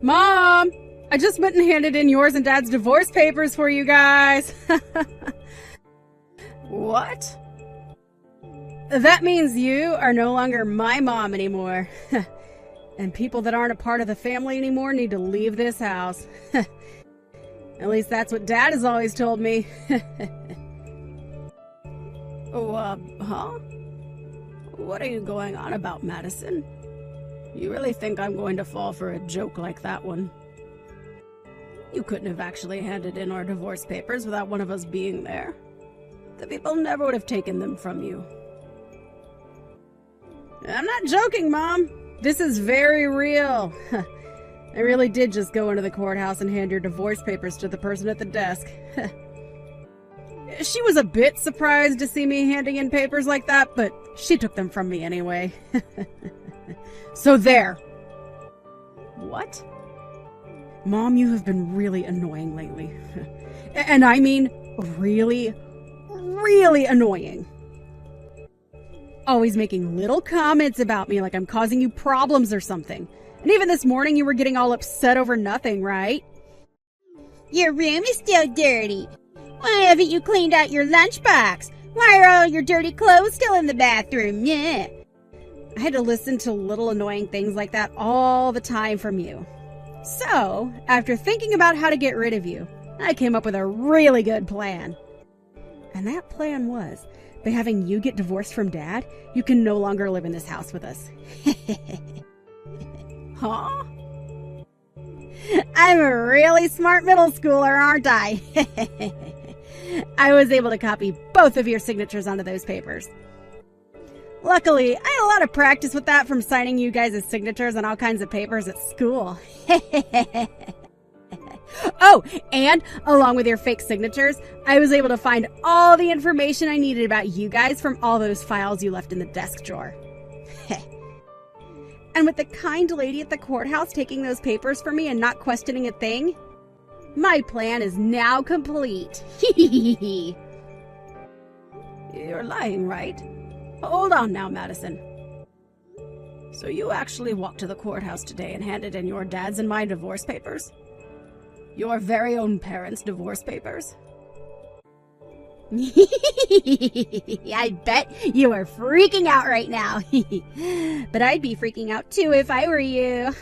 Mom! I just went and handed in yours and Dad's divorce papers for you guys. What? That means you are no longer my mom anymore. And people that aren't a part of the family anymore need to leave this house. At least that's what Dad has always told me. Huh? What are you going on about, Madison? You really think I'm going to fall for a joke like that one? You couldn't have actually handed in our divorce papers without one of us being there. The people never would have taken them from you. I'm not joking, Mom. This is very real. I really did just go into the courthouse and hand your divorce papers to the person at the desk. She was a bit surprised to see me handing in papers like that, but she took them from me anyway. So there. What? Mom, you have been really annoying lately. And I mean really, really annoying. Always making little comments about me like I'm causing you problems or something. And even this morning you were getting all upset over nothing, right? Your room is still dirty. Why haven't you cleaned out your lunchbox? Why are all your dirty clothes still in the bathroom? Yeah. I had to listen to little annoying things like that all the time from you. So, after thinking about how to get rid of you, I came up with a really good plan. And that plan was, by having you get divorced from Dad, you can no longer live in this house with us. Huh? I'm a really smart middle schooler, aren't I? I was able to copy both of your signatures onto those papers. Luckily, I had a lot of practice with that from signing you guys' signatures on all kinds of papers at school. Oh, and along with your fake signatures, I was able to find all the information I needed about you guys from all those files you left in the desk drawer. And with the kind lady at the courthouse taking those papers for me and not questioning a thing, my plan is now complete. You're lying, right? Hold on now, Madison. So you actually walked to the courthouse today and handed in your dad's and my divorce papers? Your very own parents' divorce papers? I bet you are freaking out right now. But I'd be freaking out too if I were you.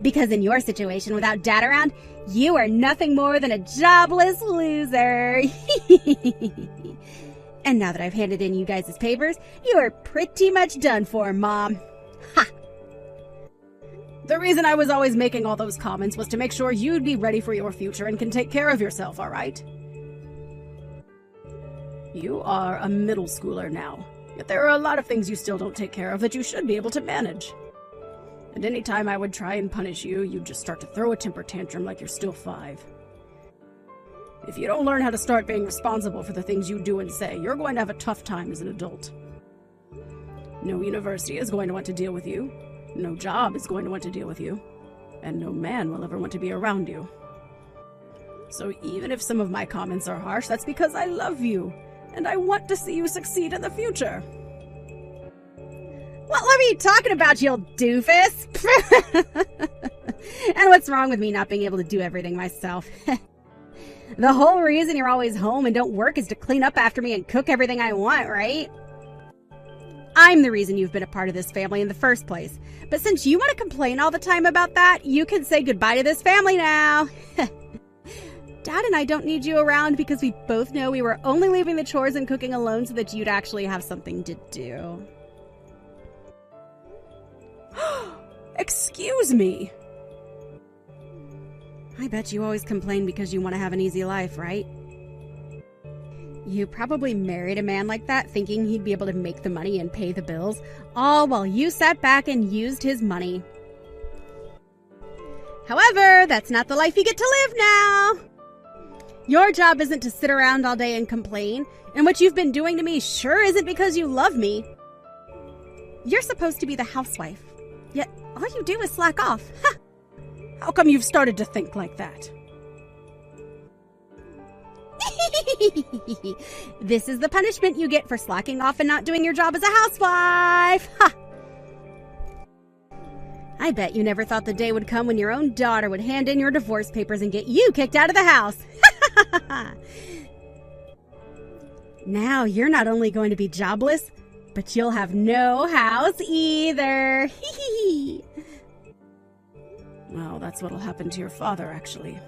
Because in your situation without Dad around, you are nothing more than a jobless loser. And now that I've handed in you guys' papers, you are pretty much done for, Mom. Ha! The reason I was always making all those comments was to make sure you'd be ready for your future and can take care of yourself, all right? You are a middle schooler now, yet there are a lot of things you still don't take care of that you should be able to manage. And any time I would try and punish you, you'd just start to throw a temper tantrum like you're still 5. If you don't learn how to start being responsible for the things you do and say, you're going to have a tough time as an adult. No university is going to want to deal with you, no job is going to want to deal with you, and no man will ever want to be around you. So even if some of my comments are harsh, that's because I love you, and I want to see you succeed in the future. What are you talking about, you old doofus? And what's wrong with me not being able to do everything myself? The whole reason you're always home and don't work is to clean up after me and cook everything I want, right? I'm the reason you've been a part of this family in the first place. But since you want to complain all the time about that, you can say goodbye to this family now. Dad and I don't need you around because we both know we were only leaving the chores and cooking alone so that you'd actually have something to do. Excuse me. I bet you always complain because you want to have an easy life, right? You probably married a man like that thinking he'd be able to make the money and pay the bills, all while you sat back and used his money. However, that's not the life you get to live now. Your job isn't to sit around all day and complain, and what you've been doing to me sure isn't because you love me. You're supposed to be the housewife, yet all you do is slack off. Ha! How come you've started to think like that? This is the punishment you get for slacking off and not doing your job as a housewife. Ha! I bet you never thought the day would come when your own daughter would hand in your divorce papers and get you kicked out of the house. Now you're not only going to be jobless, but you'll have no house either. Well, that's what'll happen to your father, actually.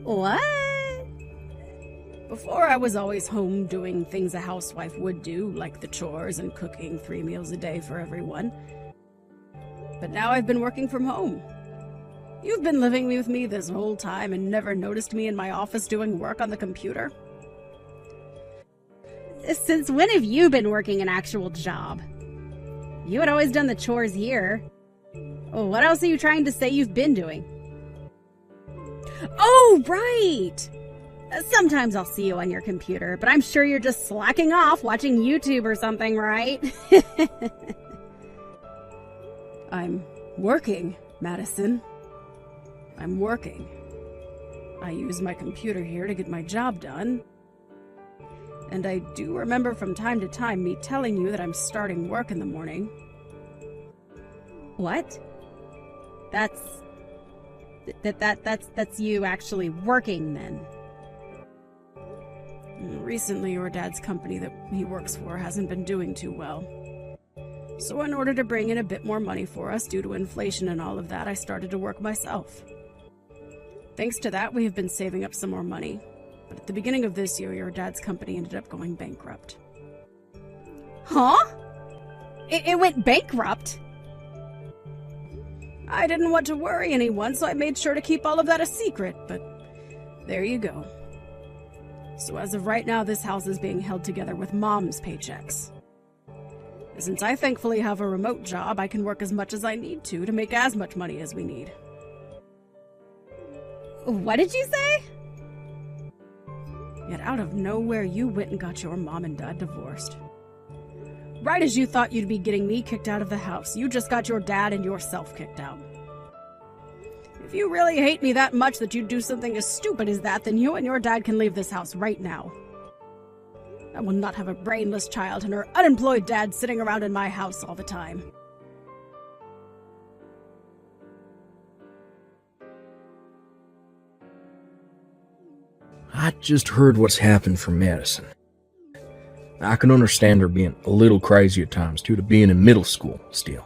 What? Before, I was always home doing things a housewife would do, like the chores and cooking 3 meals a day for everyone. But now I've been working from home. You've been living with me this whole time and never noticed me in my office doing work on the computer? Since when have you been working an actual job? You had always done the chores here. What else are you trying to say you've been doing? Oh, right! Sometimes I'll see you on your computer, but I'm sure you're just slacking off watching YouTube or something, right? I'm working, Madison. I'm working. I use my computer here to get my job done. And I do remember from time to time me telling you that I'm starting work in the morning. What? That's you actually working then. Recently, your dad's company that he works for hasn't been doing too well. So in order to bring in a bit more money for us due to inflation and all of that, I started to work myself. Thanks to that, we have been saving up some more money. But at the beginning of this year, your dad's company ended up going bankrupt. Huh? It went bankrupt? I didn't want to worry anyone, so I made sure to keep all of that a secret, but there you go. So as of right now, this house is being held together with Mom's paychecks. Since I thankfully have a remote job, I can work as much as I need to make as much money as we need. What did you say? Yet out of nowhere, you went and got your mom and dad divorced. Right as you thought you'd be getting me kicked out of the house, you just got your dad and yourself kicked out. If you really hate me that much that you'd do something as stupid as that, then you and your dad can leave this house right now. I will not have a brainless child and her unemployed dad sitting around in my house all the time. I just heard what's happened for Madison. I can understand her being a little crazy at times due to being in middle school still,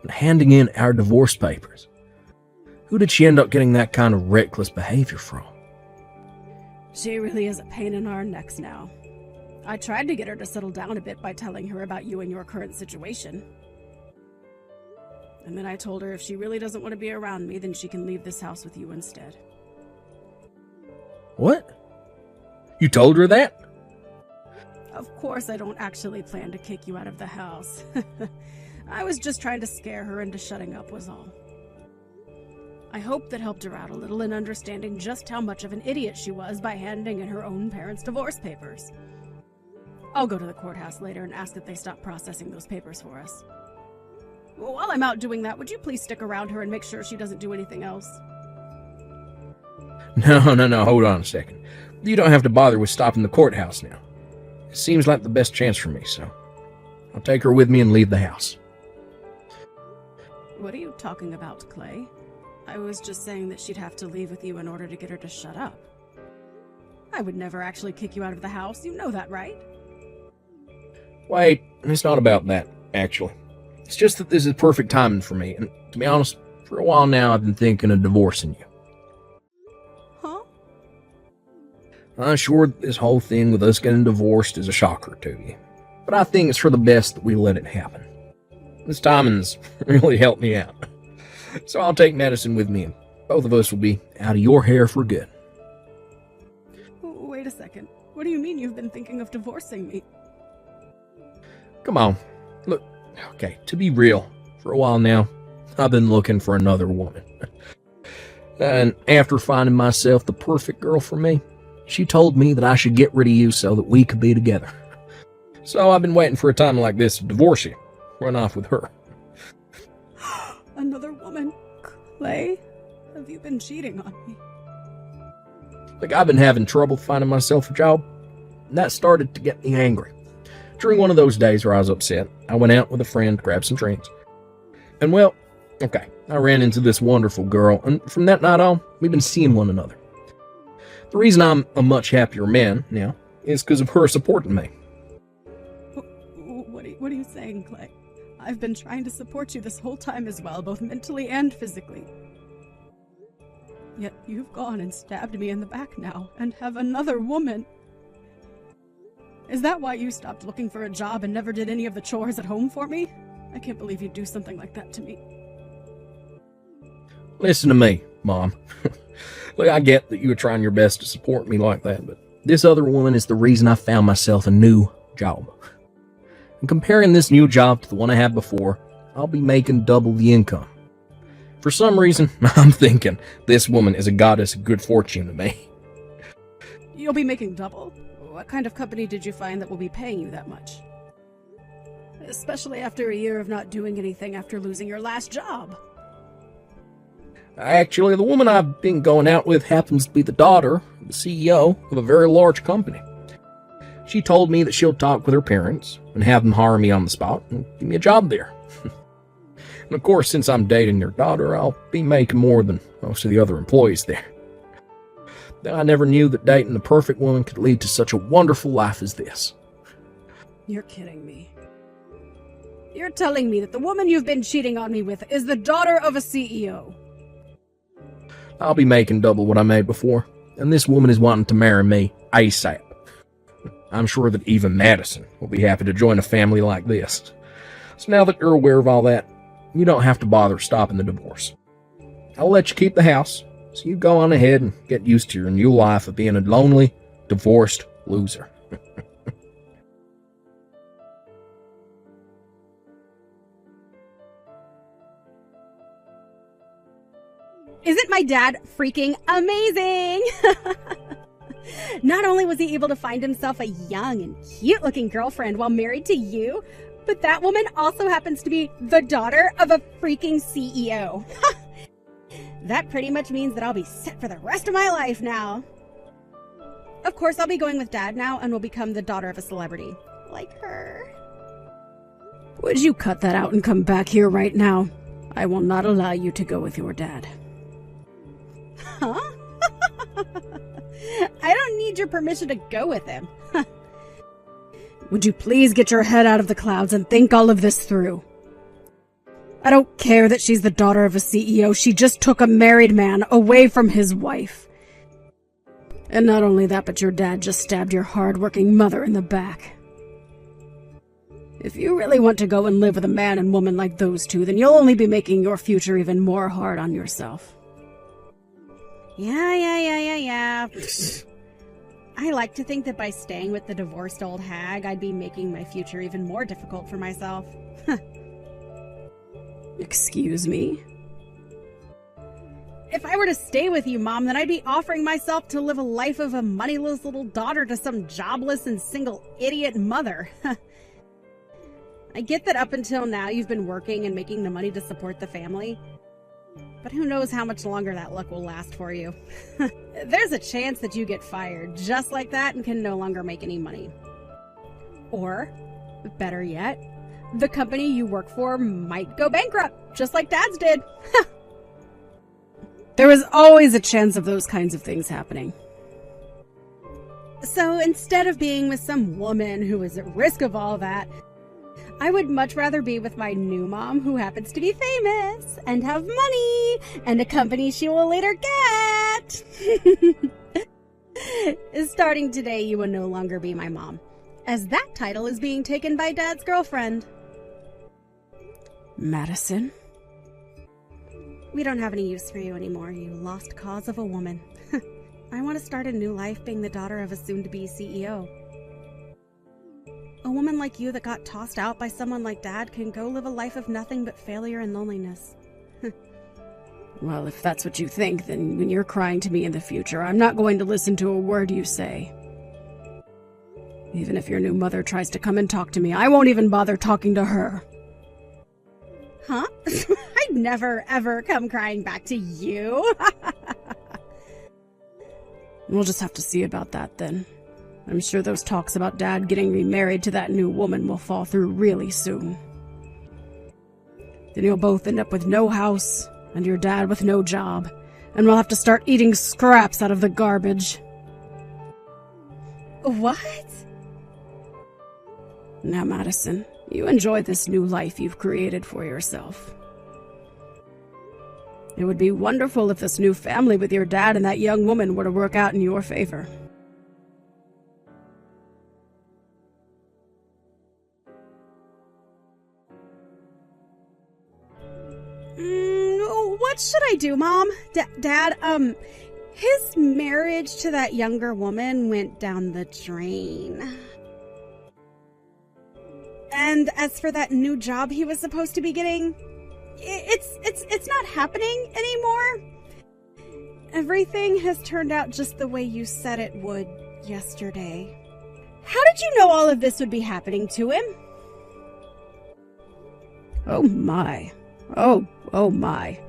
and handing in our divorce papers. Who did she end up getting that kind of reckless behavior from? She really is a pain in our necks now. I tried to get her to settle down a bit by telling her about you and your current situation. And then I told her if she really doesn't want to be around me, then she can leave this house with you instead. What? You told her that? Of course I don't actually plan to kick you out of the house. I was just trying to scare her into shutting up was all. I hope that helped her out a little in understanding just how much of an idiot she was by handing in her own parents' divorce papers. I'll go to the courthouse later and ask that they stop processing those papers for us. While I'm out doing that, would you please stick around her and make sure she doesn't do anything else? No, hold on a second. You don't have to bother with stopping the courthouse now. It seems like the best chance for me, so I'll take her with me and leave the house. What are you talking about, Clay? I was just saying that she'd have to leave with you in order to get her to shut up. I would never actually kick you out of the house, you know that, right? Wait, it's not about that, actually. It's just that this is perfect timing for me, and to be honest, for a while now I've been thinking of divorcing you. Huh? I'm sure this whole thing with us getting divorced is a shocker to you, but I think it's for the best that we let it happen. This timing's really helped me out. So I'll take Madison with me, and both of us will be out of your hair for good. Wait a second. What do you mean you've been thinking of divorcing me? Come on. Look, okay, to be real, for a while now, I've been looking for another woman. And after finding myself the perfect girl for me, she told me that I should get rid of you so that we could be together. So I've been waiting for a time like this to divorce you, run off with her. Another woman? Clay? Have you been cheating on me? Like, I've been having trouble finding myself a job, and that started to get me angry. During one of those days where I was upset, I went out with a friend to grab some drinks. And well, okay, I ran into this wonderful girl, and from that night on, we've been seeing one another. The reason I'm a much happier man now is because of her supporting me. What are you saying, Clay? I've been trying to support you this whole time as well, both mentally and physically. Yet you've gone and stabbed me in the back now, and have another woman. Is that why you stopped looking for a job and never did any of the chores at home for me? I can't believe you'd do something like that to me. Listen to me, Mom. Look, I get that you were trying your best to support me like that, but this other woman is the reason I found myself a new job. And comparing this new job to the one I had before, I'll be making double the income. For some reason, I'm thinking this woman is a goddess of good fortune to me. You'll be making double? What kind of company did you find that will be paying you that much? Especially after a year of not doing anything after losing your last job. Actually, the woman I've been going out with happens to be the daughter of the CEO of a very large company. She told me that she'll talk with her parents and have them hire me on the spot and give me a job there. And of course, since I'm dating their daughter, I'll be making more than most of the other employees there. I never knew that dating the perfect woman could lead to such a wonderful life as this. You're kidding me. You're telling me that the woman you've been cheating on me with is the daughter of a CEO. I'll be making double what I made before, and this woman is wanting to marry me ASAP. I'm sure that even Madison will be happy to join a family like this. So now that you're aware of all that, you don't have to bother stopping the divorce. I'll let you keep the house, so you go on ahead and get used to your new life of being a lonely, divorced loser. Isn't my dad freaking amazing? Not only was he able to find himself a young and cute-looking girlfriend while married to you, but that woman also happens to be the daughter of a freaking CEO. That pretty much means that I'll be set for the rest of my life now. Of course, I'll be going with Dad now and will become the daughter of a celebrity. Like her. Would you cut that out and come back here right now? I will not allow you to go with your dad. Huh? I don't need your permission to go with him. Would you please get your head out of the clouds and think all of this through? I don't care that she's the daughter of a CEO. She just took a married man away from his wife. And not only that, but your dad just stabbed your hard-working mother in the back. If you really want to go and live with a man and woman like those two, then you'll only be making your future even more hard on yourself. Yeah. I like to think that by staying with the divorced old hag, I'd be making my future even more difficult for myself. Excuse me? If I were to stay with you, Mom, then I'd be offering myself to live a life of a moneyless little daughter to some jobless and single idiot mother. I get that up until now you've been working and making the money to support the family. But who knows how much longer that luck will last for you. There's a chance that you get fired just like that and can no longer make any money. Or, better yet, the company you work for might go bankrupt, just like Dad's did. There is always a chance of those kinds of things happening. So instead of being with some woman who is at risk of all that, I would much rather be with my new mom, who happens to be famous and have money and a company she will later get. Starting today, you will no longer be my mom, as that title is being taken by Dad's girlfriend. Madison? We don't have any use for you anymore, you lost cause of a woman. I want to start a new life being the daughter of a soon-to-be CEO. A woman like you that got tossed out by someone like Dad can go live a life of nothing but failure and loneliness. Well, if that's what you think, then when you're crying to me in the future, I'm not going to listen to a word you say. Even if your new mother tries to come and talk to me, I won't even bother talking to her. Huh? I'd never, ever come crying back to you. We'll just have to see about that then. I'm sure those talks about Dad getting remarried to that new woman will fall through really soon. Then you'll both end up with no house, and your dad with no job, and we'll have to start eating scraps out of the garbage. What? Now, Madison, you enjoy this new life you've created for yourself. It would be wonderful if this new family with your dad and that young woman were to work out in your favor. What should I do, Mom? Dad, his marriage to that younger woman went down the drain. And as for that new job he was supposed to be getting, it's not happening anymore. Everything has turned out just the way you said it would yesterday. How did you know all of this would be happening to him? Oh my. Oh my.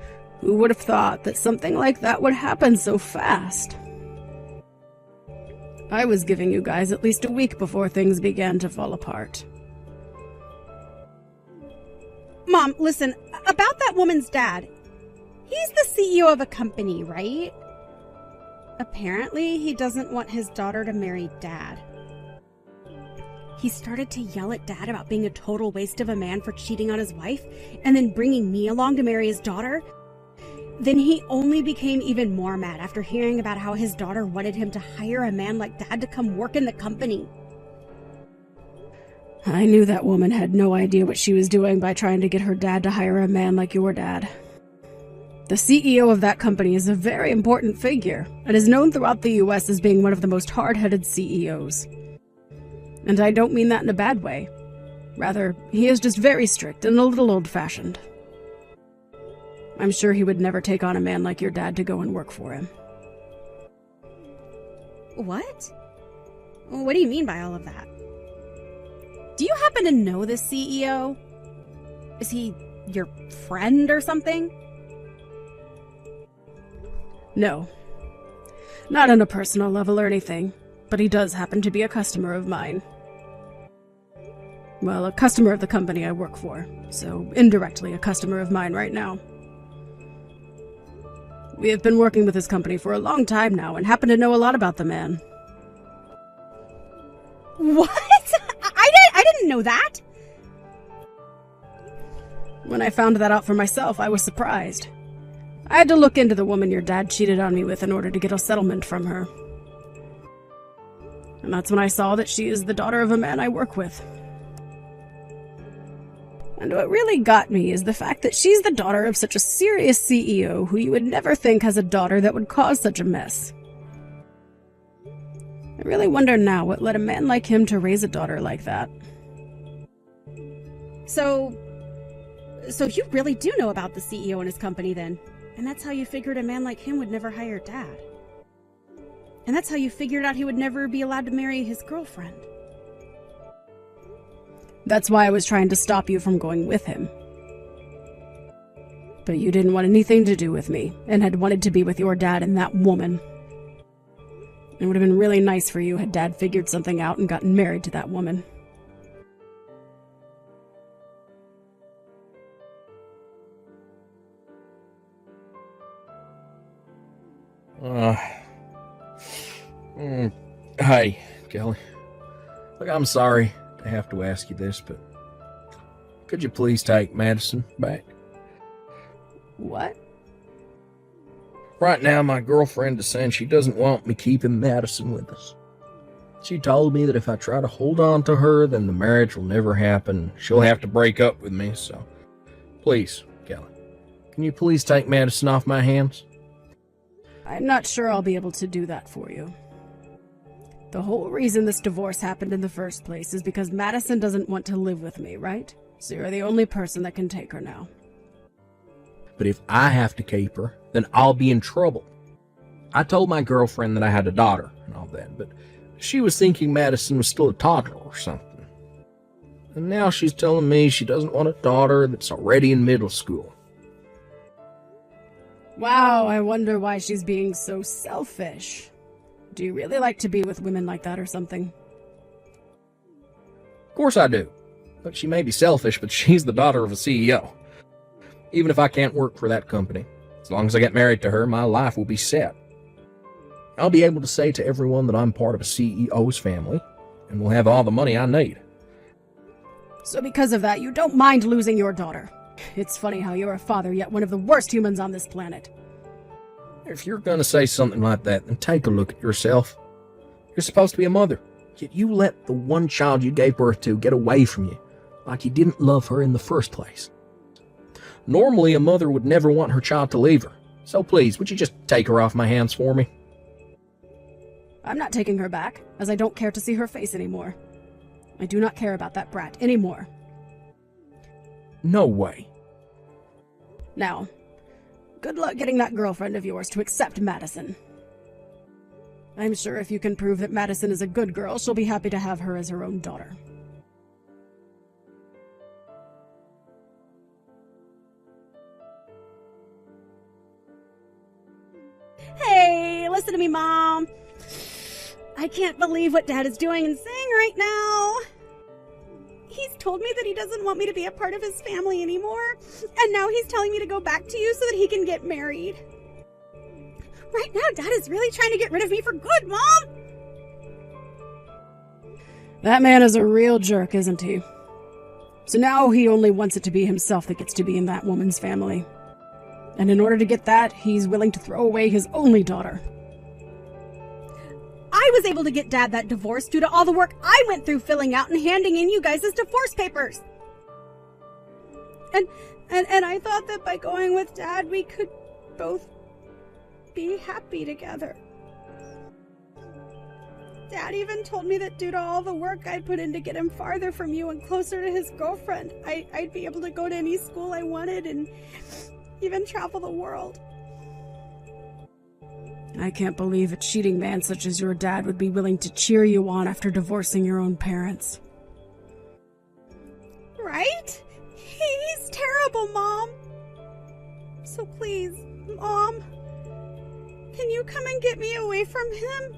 Who would have thought that something like that would happen so fast? I was giving you guys at least a week before things began to fall apart. Mom, listen, about that woman's dad. He's the CEO of a company, right? Apparently, he doesn't want his daughter to marry Dad. He started to yell at Dad about being a total waste of a man for cheating on his wife, and then bringing me along to marry his daughter. Then he only became even more mad after hearing about how his daughter wanted him to hire a man like Dad to come work in the company. I knew that woman had no idea what she was doing by trying to get her dad to hire a man like your dad. The CEO of that company is a very important figure, and is known throughout the US as being one of the most hard-headed CEOs. And I don't mean that in a bad way. Rather, he is just very strict and a little old-fashioned. I'm sure he would never take on a man like your dad to go and work for him. What? What do you mean by all of that? Do you happen to know this CEO? Is he your friend or something? No. Not on a personal level or anything, but he does happen to be a customer of mine. Well, a customer of the company I work for, so indirectly a customer of mine right now. We have been working with this company for a long time now and happen to know a lot about the man. What? I didn't know that. When I found that out for myself, I was surprised. I had to look into the woman your dad cheated on me with in order to get a settlement from her. And that's when I saw that she is the daughter of a man I work with. And what really got me is the fact that she's the daughter of such a serious CEO who you would never think has a daughter that would cause such a mess. I really wonder now what led a man like him to raise a daughter like that. So you really do know about the CEO and his company then? And that's how you figured a man like him would never hire Dad? And that's how you figured out he would never be allowed to marry his girlfriend? That's why I was trying to stop you from going with him. But you didn't want anything to do with me, and had wanted to be with your dad and that woman. It would have been really nice for you had Dad figured something out and gotten married to that woman. Hey, Kelly. Look, I'm sorry to have to ask you this, but could you please take Madison back? What? Right now, my girlfriend is saying she doesn't want me keeping Madison with us. She told me that if I try to hold on to her, then the marriage will never happen. She'll have to break up with me, so please, Kelly, can you please take Madison off my hands? I'm not sure I'll be able to do that for you. The whole reason this divorce happened in the first place is because Madison doesn't want to live with me, right? So you're the only person that can take her now. But if I have to keep her, then I'll be in trouble. I told my girlfriend that I had a daughter and all that, but she was thinking Madison was still a toddler or something. And now she's telling me she doesn't want a daughter that's already in middle school. Wow, I wonder why she's being so selfish. Do you really like to be with women like that or something? Of course I do. But she may be selfish, but she's the daughter of a CEO. even if I can't work for that company. As long as I get married to her, my life will be set. I'll be able to say to everyone that I'm part of a CEO's family, and will have all the money I need. So because of that, you don't mind losing your daughter. It's funny how you're a father, yet one of the worst humans on this planet. If you're going to say something like that, then take a look at yourself. You're supposed to be a mother, yet you let the one child you gave birth to get away from you, like you didn't love her in the first place. Normally, a mother would never want her child to leave her, so please, would you just take her off my hands for me? I'm not taking her back, as I don't care to see her face anymore. I do not care about that brat anymore. No way. Now, good luck getting that girlfriend of yours to accept Madison. I'm sure if you can prove that Madison is a good girl, she'll be happy to have her as her own daughter. Hey, listen to me, Mom. I can't believe what Dad is doing and saying right now. He's told me that he doesn't want me to be a part of his family anymore, and now he's telling me to go back to you so that he can get married. Right now, Dad is really trying to get rid of me for good, Mom! That man is a real jerk, isn't he? So now he only wants it to be himself that gets to be in that woman's family. And in order to get that, he's willing to throw away his only daughter. I was able to get Dad that divorce due to all the work I went through filling out and handing in you guys' divorce papers. And I thought that by going with Dad, we could both be happy together. Dad even told me that due to all the work I'd put in to get him farther from you and closer to his girlfriend, I'd be able to go to any school I wanted and even travel the world. I can't believe a cheating man such as your dad would be willing to cheer you on after divorcing your own parents. Right? He's terrible, Mom. So please, Mom, can you come and get me away from him?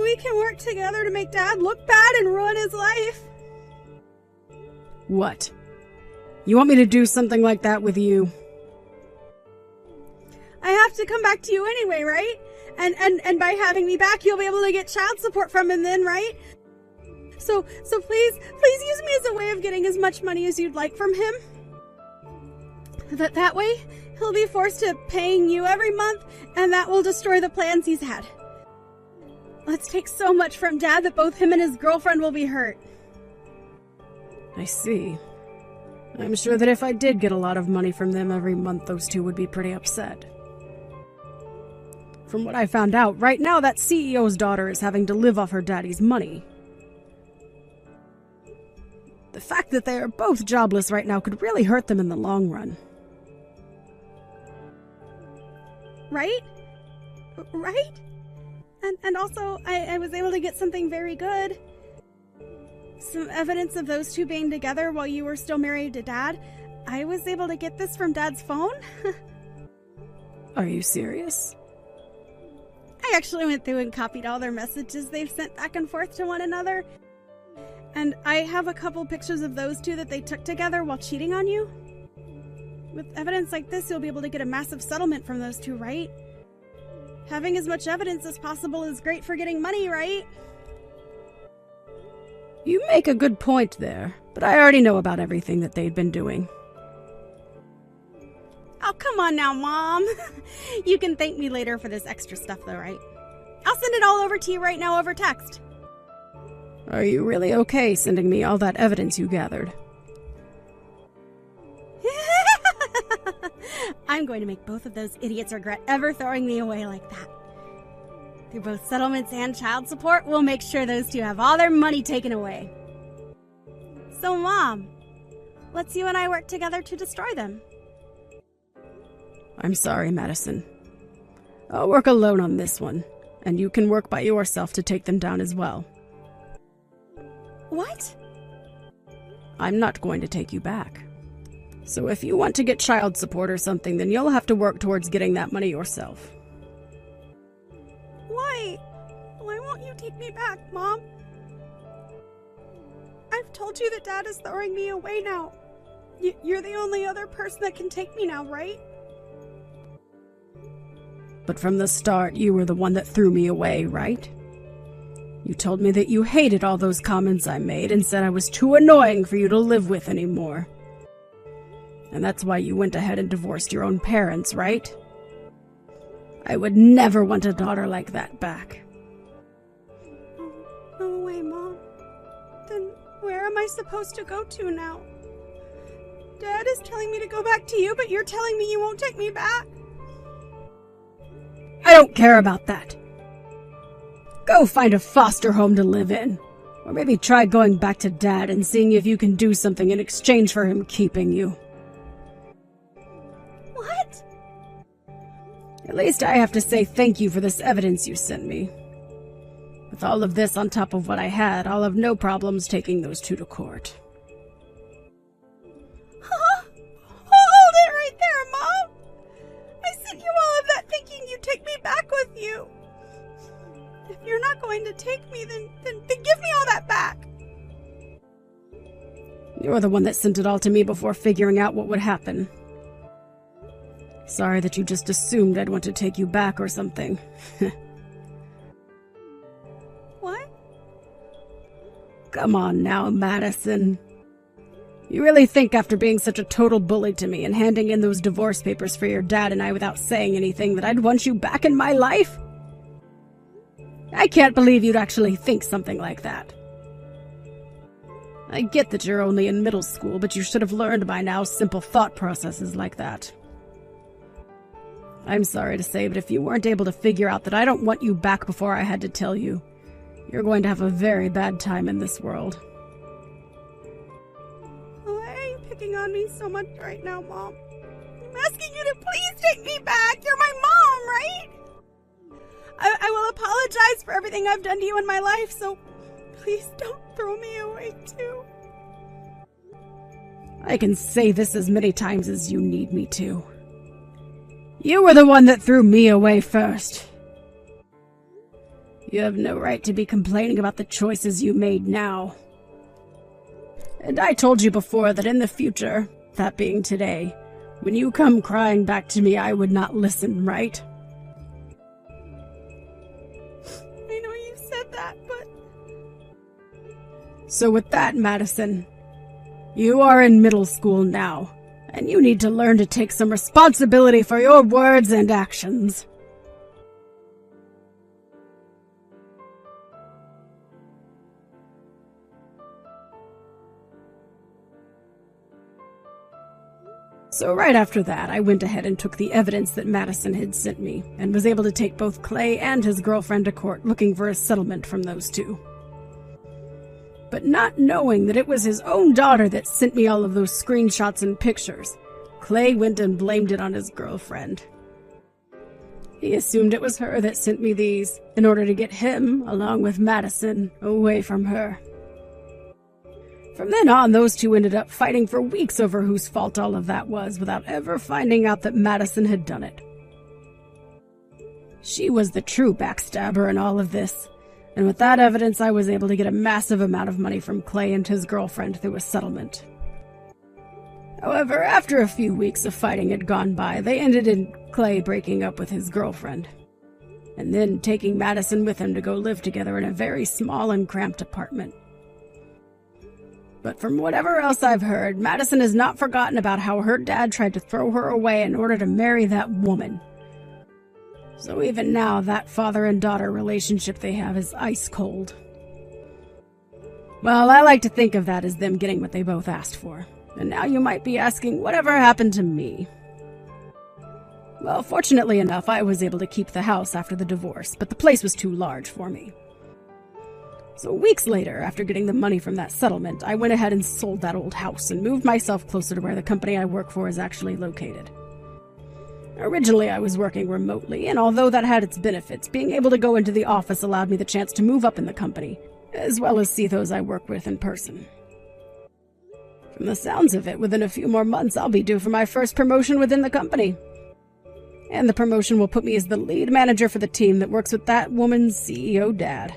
We can work together to make Dad look bad and ruin his life. What? You want me to do something like that with you? I have to come back to you anyway, right? And by having me back, you'll be able to get child support from him then, right? So please use me as a way of getting as much money as you'd like from him. That way, he'll be forced to paying you every month, and that will destroy the plans he's had. Let's take so much from Dad that both him and his girlfriend will be hurt. I see. I'm sure that if I did get a lot of money from them every month, those two would be pretty upset. From what I found out, right now that CEO's daughter is having to live off her daddy's money. The fact that they are both jobless right now could really hurt them in the long run. Right? Right? And also, I was able to get something very good. Some evidence of those two being together while you were still married to Dad. I was able to get this from Dad's phone. Are you serious? I actually went through and copied all their messages they've sent back and forth to one another. And I have a couple pictures of those two that they took together while cheating on you. With evidence like this, you'll be able to get a massive settlement from those two, right? Having as much evidence as possible is great for getting money, right? You make a good point there, but I already know about everything that they'd been doing. Oh, come on now, Mom. You can thank me later for this extra stuff, though, right? I'll send it all over to you right now over text. Are you really okay sending me all that evidence you gathered? I'm going to make both of those idiots regret ever throwing me away like that. Through both settlements and child support, we'll make sure those two have all their money taken away. So, Mom, let's you and I work together to destroy them. I'm sorry, Madison. I'll work alone on this one, and you can work by yourself to take them down as well. What? I'm not going to take you back. So if you want to get child support or something, then you'll have to work towards getting that money yourself. Why? Why won't you take me back, Mom? I've told you that Dad is throwing me away now. You're the only other person that can take me now, right? But from the start, you were the one that threw me away, right? You told me that you hated all those comments I made and said I was too annoying for you to live with anymore. And that's why you went ahead and divorced your own parents, right? I would never want a daughter like that back. No way, Mom. Then where am I supposed to go to now? Dad is telling me to go back to you, but you're telling me you won't take me back. I don't care about that. Go find a foster home to live in. Or maybe try going back to Dad and seeing if you can do something in exchange for him keeping you. What? At least I have to say thank you for this evidence you sent me. With all of this on top of what I had, I'll have no problems taking those two to court. Huh? Hold it right there, Mom! I sent you all of that thinking you'd take me back with you. If you're not going to take me, then give me all that back. You're the one that sent it all to me before figuring out what would happen. Sorry that you just assumed I'd want to take you back or something. What? Come on now, Madison. You really think after being such a total bully to me and handing in those divorce papers for your dad and I without saying anything that I'd want you back in my life? I can't believe you'd actually think something like that. I get that you're only in middle school, but you should have learned by now simple thought processes like that. I'm sorry to say, but if you weren't able to figure out that I don't want you back before I had to tell you, you're going to have a very bad time in this world. Why are you picking on me so much right now, Mom? I'm asking you to please take me back. You're my mom, right? I will apologize for everything I've done to you in my life, so please don't throw me away too. I can say this as many times as you need me to. You were the one that threw me away first. You have no right to be complaining about the choices you made now. And I told you before that in the future, that being today, when you come crying back to me, I would not listen, right? I know you said that, but... So with that, Madison, you are in middle school now, and you need to learn to take some responsibility for your words and actions. So right after that, I went ahead and took the evidence that Madison had sent me, and was able to take both Clay and his girlfriend to court looking for a settlement from those two. But not knowing that it was his own daughter that sent me all of those screenshots and pictures, Clay went and blamed it on his girlfriend. He assumed it was her that sent me these, in order to get him, along with Madison, away from her. From then on, those two ended up fighting for weeks over whose fault all of that was, without ever finding out that Madison had done it. She was the true backstabber in all of this, and with that evidence I was able to get a massive amount of money from Clay and his girlfriend through a settlement. However, after a few weeks of fighting had gone by, they ended in Clay breaking up with his girlfriend, and then taking Madison with him to go live together in a very small and cramped apartment. But from whatever else I've heard, Madison has not forgotten about how her dad tried to throw her away in order to marry that woman. So even now, that father and daughter relationship they have is ice cold. Well, I like to think of that as them getting what they both asked for. And now you might be asking, whatever happened to me? Well, fortunately enough, I was able to keep the house after the divorce, but the place was too large for me. So weeks later, after getting the money from that settlement, I went ahead and sold that old house and moved myself closer to where the company I work for is actually located. Originally, I was working remotely, and although that had its benefits, being able to go into the office allowed me the chance to move up in the company, as well as see those I work with in person. From the sounds of it, within a few more months, I'll be due for my first promotion within the company. And the promotion will put me as the lead manager for the team that works with that woman's CEO dad.